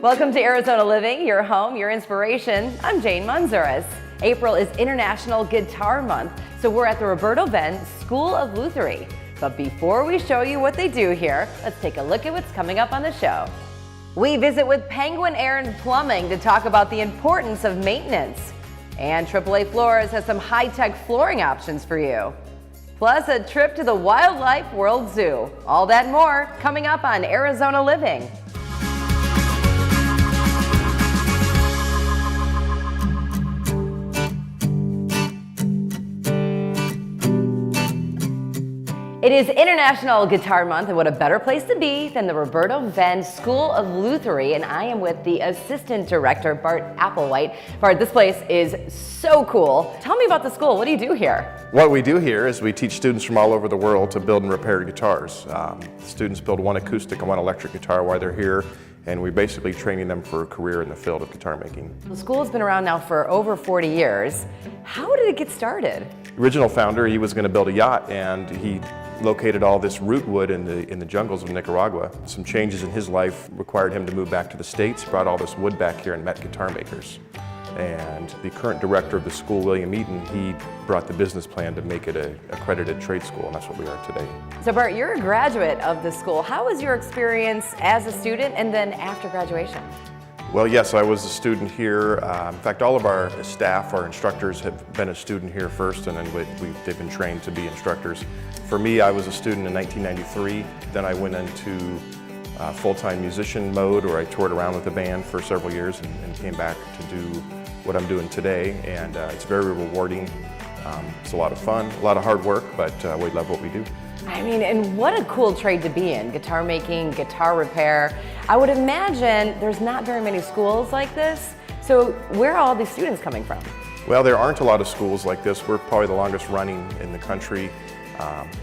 Welcome to Arizona Living, your home, your inspiration. I'm Jane Manzuras. April is International Guitar Month, so we're at the Roberto-Venn School of Luthery. But before we show you what they do here, let's take a look at what's coming up on the show. We visit with Penguin Air and Plumbing to talk about the importance of maintenance. And AAA Floors has some high-tech flooring options for you. Plus a trip to the Wildlife World Zoo. All that and more coming up on Arizona Living. It is International Guitar Month, and what a better place to be than the Roberto-Venn School of Luthery, and I am with the Assistant Director, Bart Applewhite. Bart, this place is so cool. Tell me about the school. What do you do here? What we do here is we teach students from all over the world to build and repair guitars. Students build one acoustic and one electric guitar while they're here, and we're basically training them for a career in the field of guitar making. The school has been around now for over 40 years. How did it get started? The original founder, he was going to build a yacht, and he located all this root wood in the jungles of Nicaragua. Some changes in his life required him to move back to the States, brought all this wood back here and met guitar makers. And the current director of the school, William Eaton, he brought the business plan to make it an accredited trade school, and that's what we are today. So Bart, you're a graduate of the school. How was your experience as a student and then after graduation? Well, yes, I was a student here. In fact, all of our staff, our instructors, have been a student here first, and then they've been trained to be instructors. For me, I was a student in 1993. Then I went into full-time musician mode, where I toured around with the band for several years and came back to do what I'm doing today. And it's very rewarding. It's a lot of fun, a lot of hard work, but we love what we do. I mean, and what a cool trade to be in, guitar making, guitar repair. I would imagine there's not very many schools like this. So where are all these students coming from? Well, there aren't a lot of schools like this. We're probably the longest running in the country.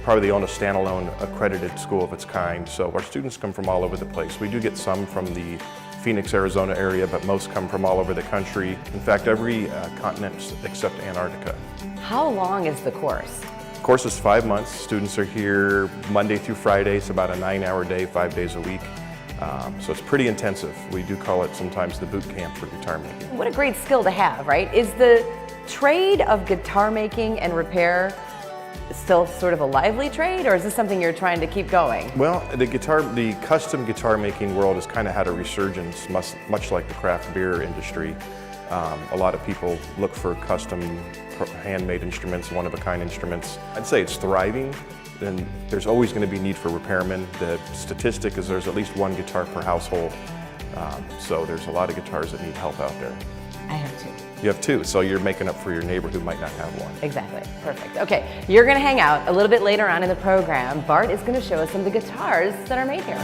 Probably the only standalone accredited school of its kind. So our students come from all over the place. We do get some from the Phoenix, Arizona area, but most come from all over the country. In fact, every continent except Antarctica. How long is the course? The course is 5 months. Students are here Monday through Friday. It's about a 9-hour day, 5 days a week. So it's pretty intensive. We do call it sometimes the boot camp for guitar making. What a great skill to have, right? Is the trade of guitar making and repair still sort of a lively trade, or is this something you're trying to keep going? Well, the custom guitar making world has kind of had a resurgence, much like the craft beer industry. A lot of people look for custom handmade instruments, one-of-a-kind instruments. I'd say it's thriving, and there's always going to be need for repairmen. The statistic is there's at least one guitar per household, so there's a lot of guitars that need help out there. I have two. You have two, so you're making up for your neighbor who might not have one. Exactly, perfect. Okay, you're gonna hang out a little bit later on in the program. Bart is gonna show us some of the guitars that are made here.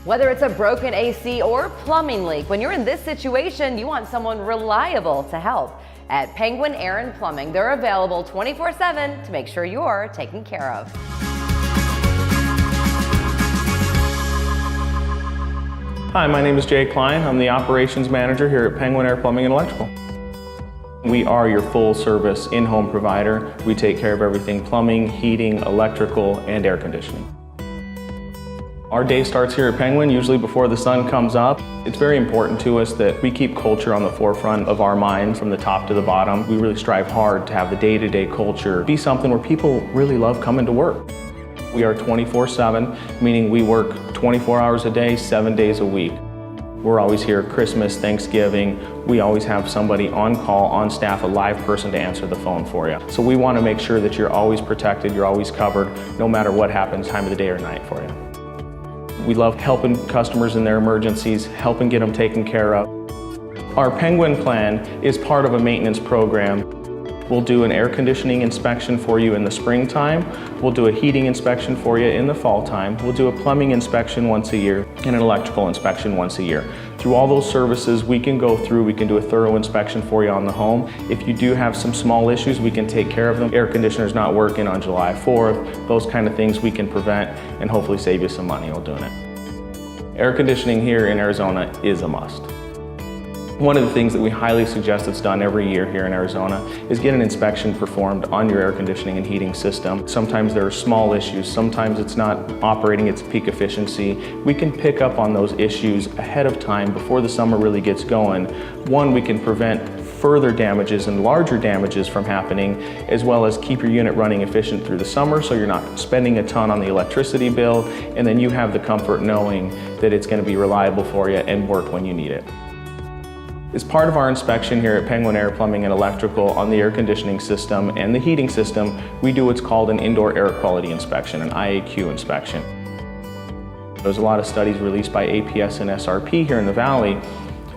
Whether it's a broken AC or plumbing leak, when you're in this situation, you want someone reliable to help. At Penguin Air and Plumbing, they're available 24/7 to make sure you're taken care of. Hi, my name is Jay Klein. I'm the Operations Manager here at Penguin Air Plumbing and Electrical. We are your full service in-home provider. We take care of everything plumbing, heating, electrical, and air conditioning. Our day starts here at Penguin, usually before the sun comes up. It's very important to us that we keep culture on the forefront of our minds from the top to the bottom. We really strive hard to have the day-to-day culture be something where people really love coming to work. We are 24/7, meaning we work 24 hours a day, 7 days a week. We're always here Christmas, Thanksgiving. We always have somebody on call, on staff, a live person to answer the phone for you. So we want to make sure that you're always protected, you're always covered, no matter what happens, time of the day or night for you. We love helping customers in their emergencies, helping get them taken care of. Our Penguin plan is part of a maintenance program. We'll do an air conditioning inspection for you in the springtime. We'll do a heating inspection for you in the fall time. We'll do a plumbing inspection once a year and an electrical inspection once a year. Through all those services, we can go through, we can do a thorough inspection for you on the home. If you do have some small issues, we can take care of them. Air conditioner's not working on July 4th, those kind of things we can prevent and hopefully save you some money while doing it. Air conditioning here in Arizona is a must. One of the things that we highly suggest that's done every year here in Arizona is get an inspection performed on your air conditioning and heating system. Sometimes there are small issues, sometimes it's not operating its peak efficiency. We can pick up on those issues ahead of time before the summer really gets going. One, we can prevent further damages and larger damages from happening, as well as keep your unit running efficient through the summer so you're not spending a ton on the electricity bill, and then you have the comfort knowing that it's going to be reliable for you and work when you need it. As part of our inspection here at Penguin Air Plumbing and Electrical on the air conditioning system and the heating system, we do what's called an indoor air quality inspection, an IAQ inspection. There's a lot of studies released by APS and SRP here in the Valley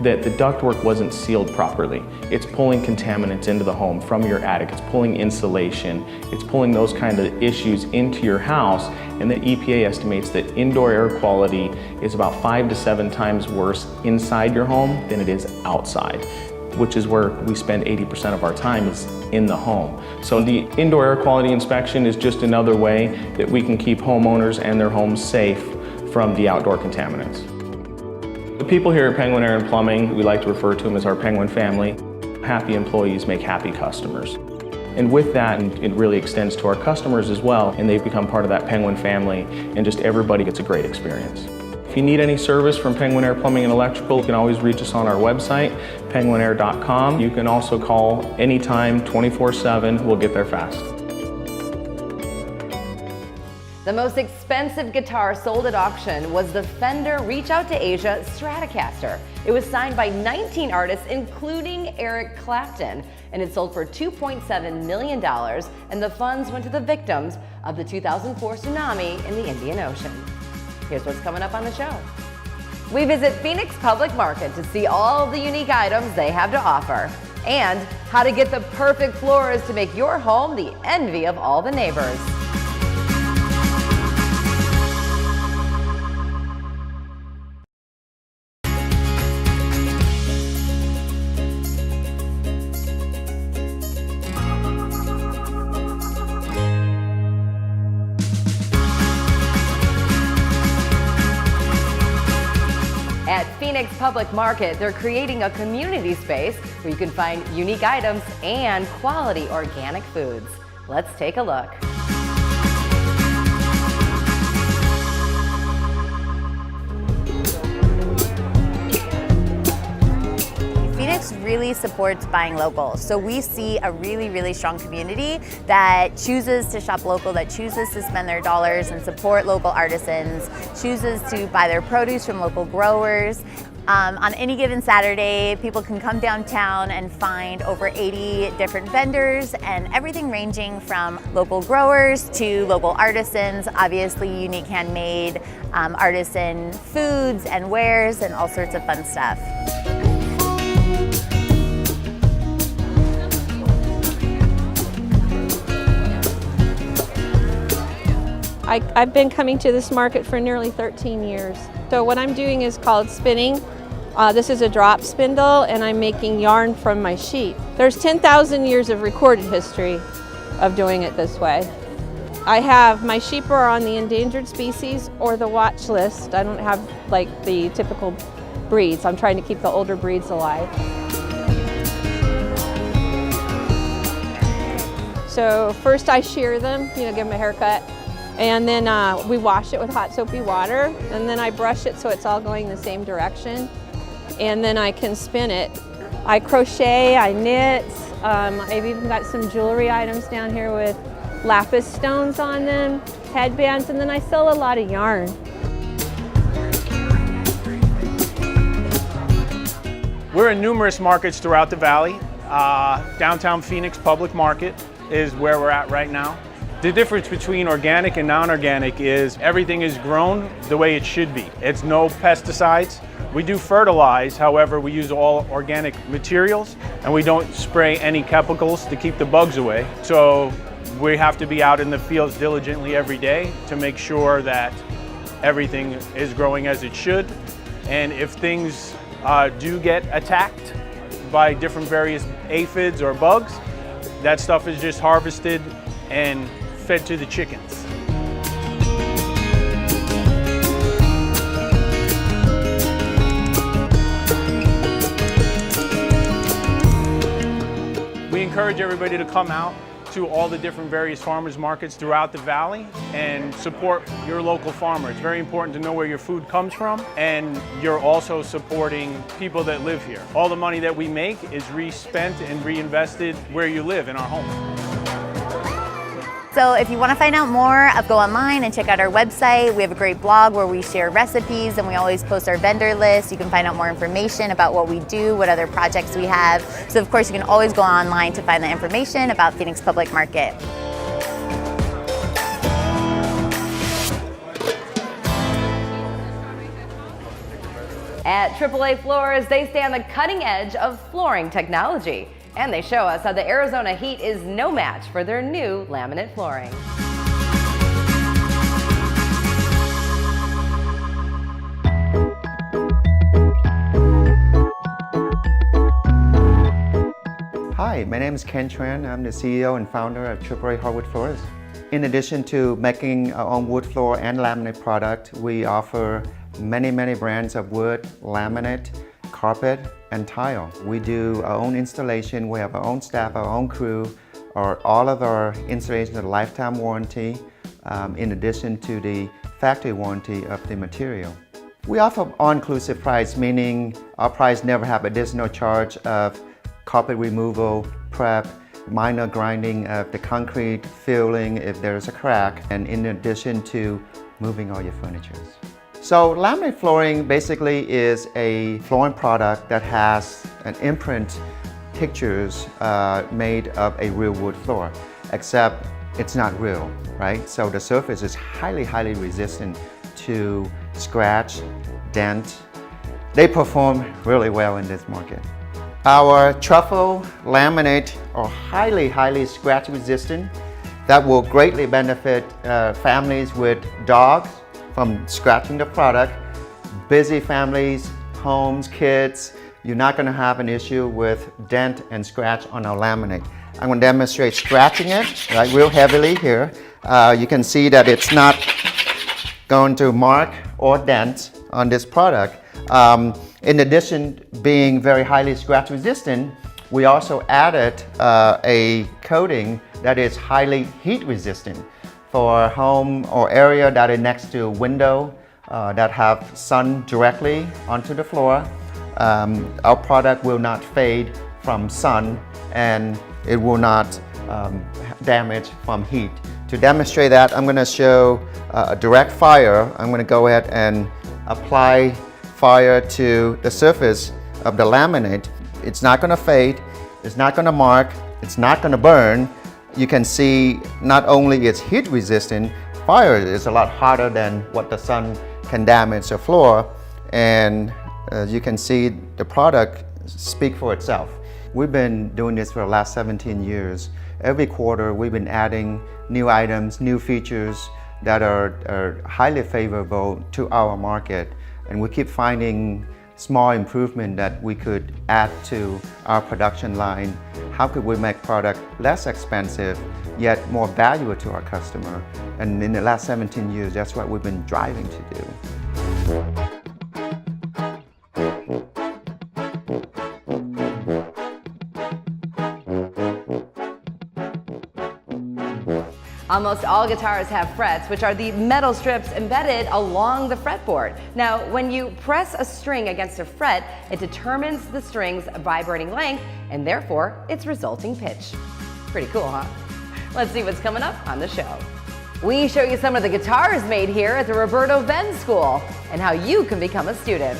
that the ductwork wasn't sealed properly. It's pulling contaminants into the home from your attic, it's pulling insulation, it's pulling those kind of issues into your house, and the EPA estimates that indoor air quality is about 5 to 7 times worse inside your home than it is outside, which is where we spend 80% of our time is in the home. So the indoor air quality inspection is just another way that we can keep homeowners and their homes safe from the outdoor contaminants. The people here at Penguin Air and Plumbing, we like to refer to them as our Penguin family. Happy employees make happy customers. And with that, it really extends to our customers as well, and they've become part of that Penguin family, and just everybody gets a great experience. If you need any service from Penguin Air Plumbing and Electrical, you can always reach us on our website, penguinair.com. You can also call anytime, 24/7, we'll get there fast. The most expensive guitar sold at auction was the Fender Reach Out to Asia Stratocaster. It was signed by 19 artists, including Eric Clapton, and it sold for $2.7 million, and the funds went to the victims of the 2004 tsunami in the Indian Ocean. Here's what's coming up on the show. We visit Phoenix Public Market to see all the unique items they have to offer, and how to get the perfect floors to make your home the envy of all the neighbors. At Phoenix Public Market, they're creating a community space where you can find unique items and quality organic foods. Let's take a look. Phoenix really supports buying local. So we see a really strong community that chooses to shop local, that chooses to spend their dollars and support local artisans, chooses to buy their produce from local growers. On any given Saturday, people can come downtown and find over 80 different vendors, and everything ranging from local growers to local artisans, obviously unique handmade artisan foods and wares and all sorts of fun stuff. I've been coming to this market for nearly 13 years. So what I'm doing is called spinning. This is a drop spindle, and I'm making yarn from my sheep. There's 10,000 years of recorded history of doing it this way. My sheep are on the endangered species or the watch list. I don't have like the typical breeds. I'm trying to keep the older breeds alive. So first I shear them, give them a haircut. And then we wash it with hot soapy water, and then I brush it so it's all going the same direction. And then I can spin it. I crochet, I knit, I've even got some jewelry items down here with lapis stones on them, headbands, and then I sell a lot of yarn. We're in numerous markets throughout the valley. Downtown Phoenix Public Market is where we're at right now. The difference between organic and non-organic is everything is grown the way it should be. It's no pesticides. We do fertilize, however, we use all organic materials, and we don't spray any chemicals to keep the bugs away. So we have to be out in the fields diligently every day to make sure that everything is growing as it should. And if things do get attacked by different various aphids or bugs, that stuff is just harvested and fed to the chickens. encourage everybody to come out to all the different various farmers markets throughout the valley and support your local farmer. It's very important to know where your food comes from, and you're also supporting people that live here. All the money that we make is re-spent and reinvested where you live, in our home. So if you want to find out more, go online and check out our website. We have a great blog where we share recipes, and we always post our vendor list. You can find out more information about what we do, what other projects we have. So of course you can always go online to find the information about Phoenix Public Market. At AAA Floors, they stay on the cutting edge of flooring technology. And they show us how the Arizona heat is no match for their new laminate flooring. Hi, my name is Ken Tran. I'm the CEO and founder of AAA Hardwood Floors. In addition to making our own wood floor and laminate product, we offer many brands of wood, laminate, carpet, and tile. We do our own installation. We have our own staff, our own crew. All of our installations are lifetime warranty, in addition to the factory warranty of the material. We offer all-inclusive price, meaning our price never have additional charge of carpet removal, prep, minor grinding of the concrete, filling if there's a crack, and in addition to moving all your furniture. So laminate flooring basically is a flooring product that has an imprint pictures made of a real wood floor, except it's not real, right? So the surface is highly resistant to scratch, dent. They perform really well in this market. Our truffle laminate are highly scratch resistant. That will greatly benefit families with dogs from scratching the product. Busy families, homes, kids, you're not going to have an issue with dent and scratch on our laminate. I'm going to demonstrate scratching it, right, real heavily here. You can see that it's not going to mark or dent on this product. In addition, being very highly scratch resistant, we also added a coating that is highly heat resistant for a home or area that is next to a window that have sun directly onto the floor. Our product will not fade from sun, and it will not damage from heat. To demonstrate that, I'm going to show a direct fire. I'm going to go ahead and apply fire to the surface of the laminate. It's not going to fade, it's not going to mark, it's not going to burn. You can see not only it's heat resistant, fire is a lot hotter than what the sun can damage the floor, and you can see the product speak for itself. We've been doing this for the last 17 years. Every quarter we've been adding new items, new features that are highly favorable to our market, and we keep finding small improvement that we could add to our production line. How could we make product less expensive yet more valuable to our customer? And in the last 17 years, that's what we've been driving to do. Almost all guitars have frets, which are the metal strips embedded along the fretboard. Now, when you press a string against a fret, it determines the string's vibrating length and therefore its resulting pitch. Pretty cool, huh? Let's see what's coming up on the show. We show you some of the guitars made here at the Roberto-Venn School and how you can become a student.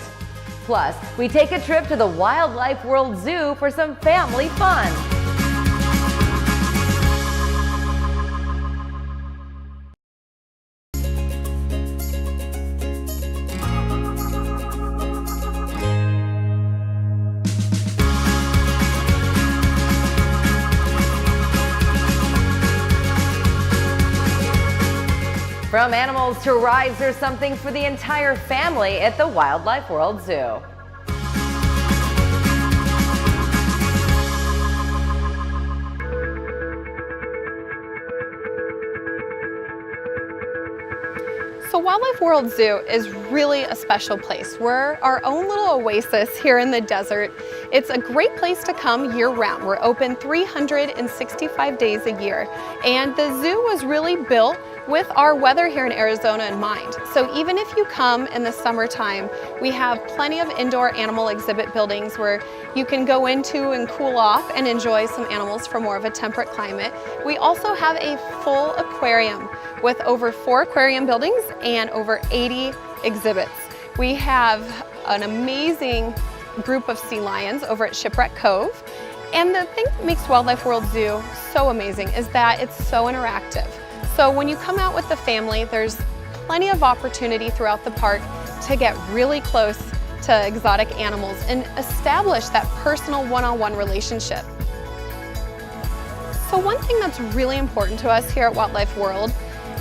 Plus, we take a trip to the Wildlife World Zoo for some family fun. From animals to rides, there's something for the entire family at the Wildlife World Zoo. So Wildlife World Zoo is really a special place. We're our own little oasis here in the desert. It's a great place to come year-round. We're open 365 days a year, and the zoo was really built with our weather here in Arizona in mind. So even if you come in the summertime, we have plenty of indoor animal exhibit buildings where you can go into and cool off and enjoy some animals for more of a temperate climate. We also have a full aquarium with over 4 aquarium buildings and over 80 exhibits. We have an amazing group of sea lions over at Shipwreck Cove. And the thing that makes Wildlife World Zoo so amazing is that it's so interactive. So when you come out with the family, there's plenty of opportunity throughout the park to get really close to exotic animals and establish that personal one-on-one relationship. So one thing that's really important to us here at Wildlife World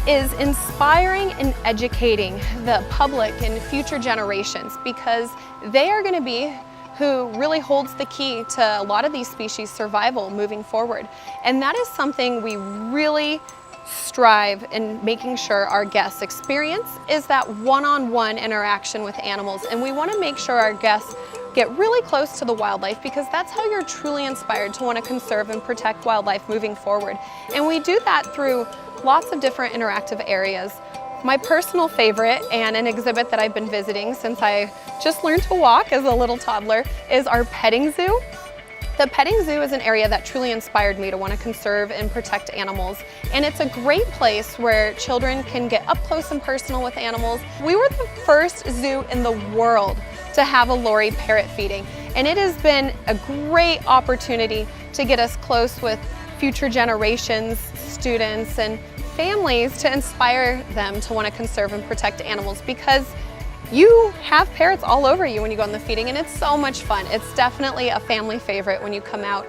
is inspiring and educating the public and future generations, because they are going to be who really holds the key to a lot of these species' survival moving forward. And that is something we really strive in making sure our guests experience, is that one-on-one interaction with animals. And we want to make sure our guests get really close to the wildlife, because that's how you're truly inspired to want to conserve and protect wildlife moving forward. And we do that through lots of different interactive areas. My personal favorite, and an exhibit that I've been visiting since I just learned to walk as a little toddler, is our petting zoo. The petting zoo is an area that truly inspired me to want to conserve and protect animals. And it's a great place where children can get up close and personal with animals. We were the first zoo in the world to have a lorry parrot feeding. And it has been a great opportunity to get us close with future generations, students, and families, to inspire them to want to conserve and protect animals, because you have parrots all over you when you go on the feeding, and it's so much fun. It's definitely a family favorite when you come out.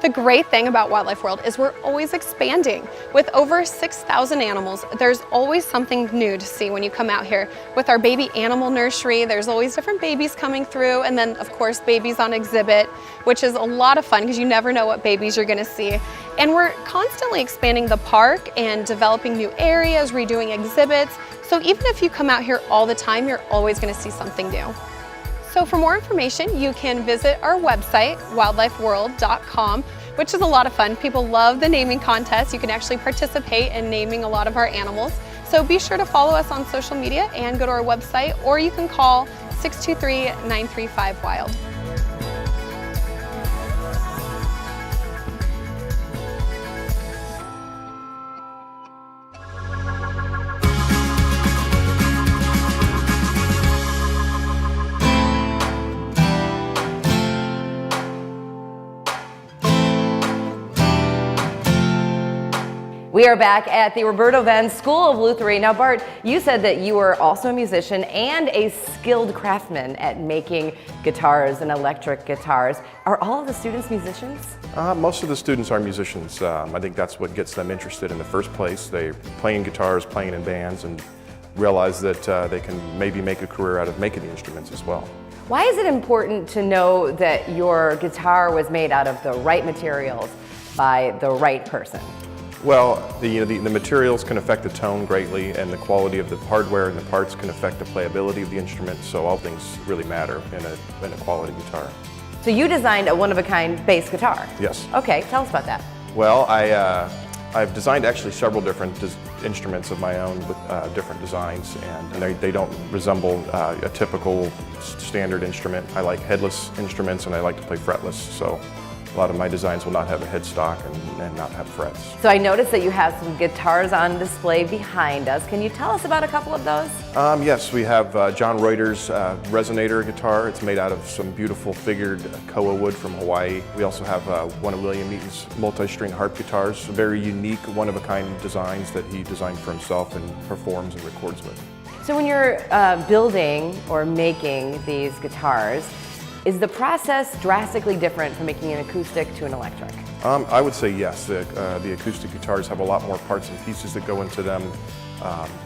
The great thing about Wildlife World is we're always expanding. With over 6,000 animals, there's always something new to see when you come out here. With our baby animal nursery, there's always different babies coming through, and then of course babies on exhibit, which is a lot of fun because you never know what babies you're gonna see. And we're constantly expanding the park and developing new areas, redoing exhibits. So even if you come out here all the time, you're always gonna see something new. So for more information, you can visit our website, wildlifeworld.com, which is a lot of fun. People love the naming contest. You can actually participate in naming a lot of our animals. So be sure to follow us on social media and go to our website, or you can call 623-935-WILD. We are back at the Roberto-Venn School of Luthery. Now, Bart, you said that you were also a musician and a skilled craftsman at making guitars and electric guitars. Are all of the students musicians? Most of the students are musicians. I think that's what gets them interested in the first place. They're playing guitars, playing in bands, and realize that they can maybe make a career out of making the instruments as well. Why is it important to know that your guitar was made out of the right materials by the right person? Well, the materials can affect the tone greatly, and the quality of the hardware and the parts can affect the playability of the instrument, so all things really matter in a quality guitar. So you designed a one-of-a-kind bass guitar? Yes. Okay, tell us about that. Well, I've designed actually several different instruments of my own with different designs, and they don't resemble a typical standard instrument. I like headless instruments, and I like to play fretless, so a lot of my designs will not have a headstock and not have frets. So I noticed that you have some guitars on display behind us. Can you tell us about a couple of those? Yes, we have John Reuter's Resonator guitar. It's made out of some beautiful figured koa wood from Hawaii. We also have one of William Eaton's multi-string harp guitars, very unique, one-of-a-kind designs that he designed for himself and performs and records with. So when you're building or making these guitars, is the process drastically different from making an acoustic to an electric? I would say yes. The acoustic guitars have a lot more parts and pieces that go into them.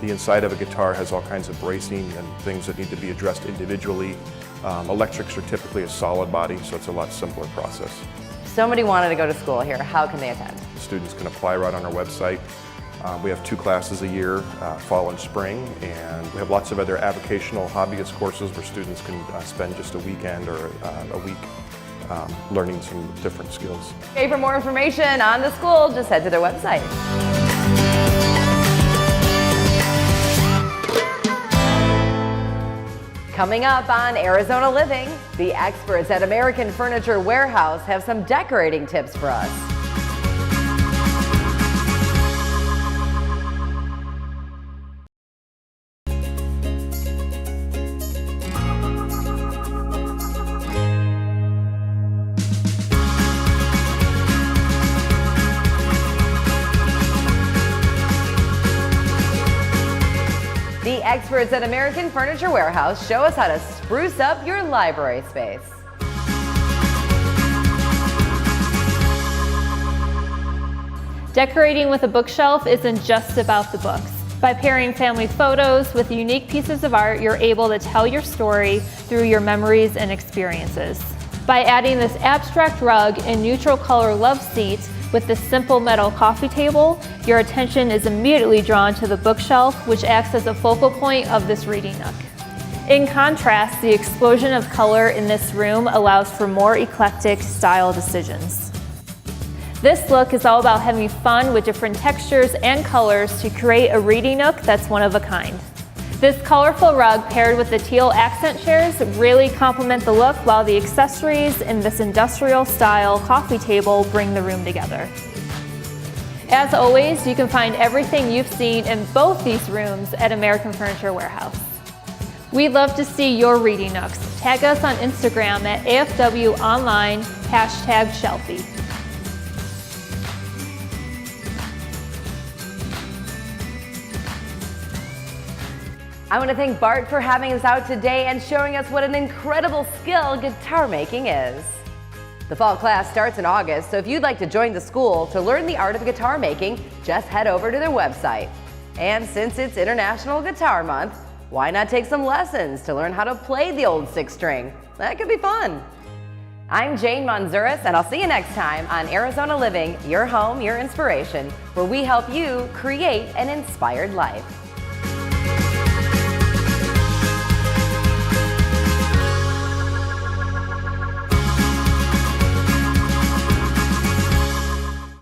The inside of a guitar has all kinds of bracing and things that need to be addressed individually. Electrics are typically a solid body, so it's a lot simpler process. Somebody wanted to go to school here. How can they attend? Students can apply right on our website. We have 2 classes a year, fall and spring, and we have lots of other avocational hobbyist courses where students can spend just a weekend or a week learning some different skills. Okay, for more information on the school, just head to their website. Coming up on Arizona Living, the experts at American Furniture Warehouse have some decorating tips for us. The experts at American Furniture Warehouse show us how to spruce up your library space. Decorating with a bookshelf isn't just about the books. By pairing family photos with unique pieces of art, you're able to tell your story through your memories and experiences. By adding this abstract rug and neutral color love seat with this simple metal coffee table, your attention is immediately drawn to the bookshelf, which acts as a focal point of this reading nook. In contrast, the explosion of color in this room allows for more eclectic style decisions. This look is all about having fun with different textures and colors to create a reading nook that's one of a kind. This colorful rug paired with the teal accent chairs really complement the look, while the accessories in this industrial style coffee table bring the room together. As always, you can find everything you've seen in both these rooms at American Furniture Warehouse. We'd love to see your reading nooks. Tag us on Instagram at AFWOnline, #Shelfie. I want to thank Bart for having us out today and showing us what an incredible skill guitar making is. The fall class starts in August, so if you'd like to join the school to learn the art of guitar making, just head over to their website. And since it's International Guitar Month, why not take some lessons to learn how to play the old 6-string? That could be fun. I'm Jane Manzuris, and I'll see you next time on Arizona Living, your home, your inspiration, where we help you create an inspired life.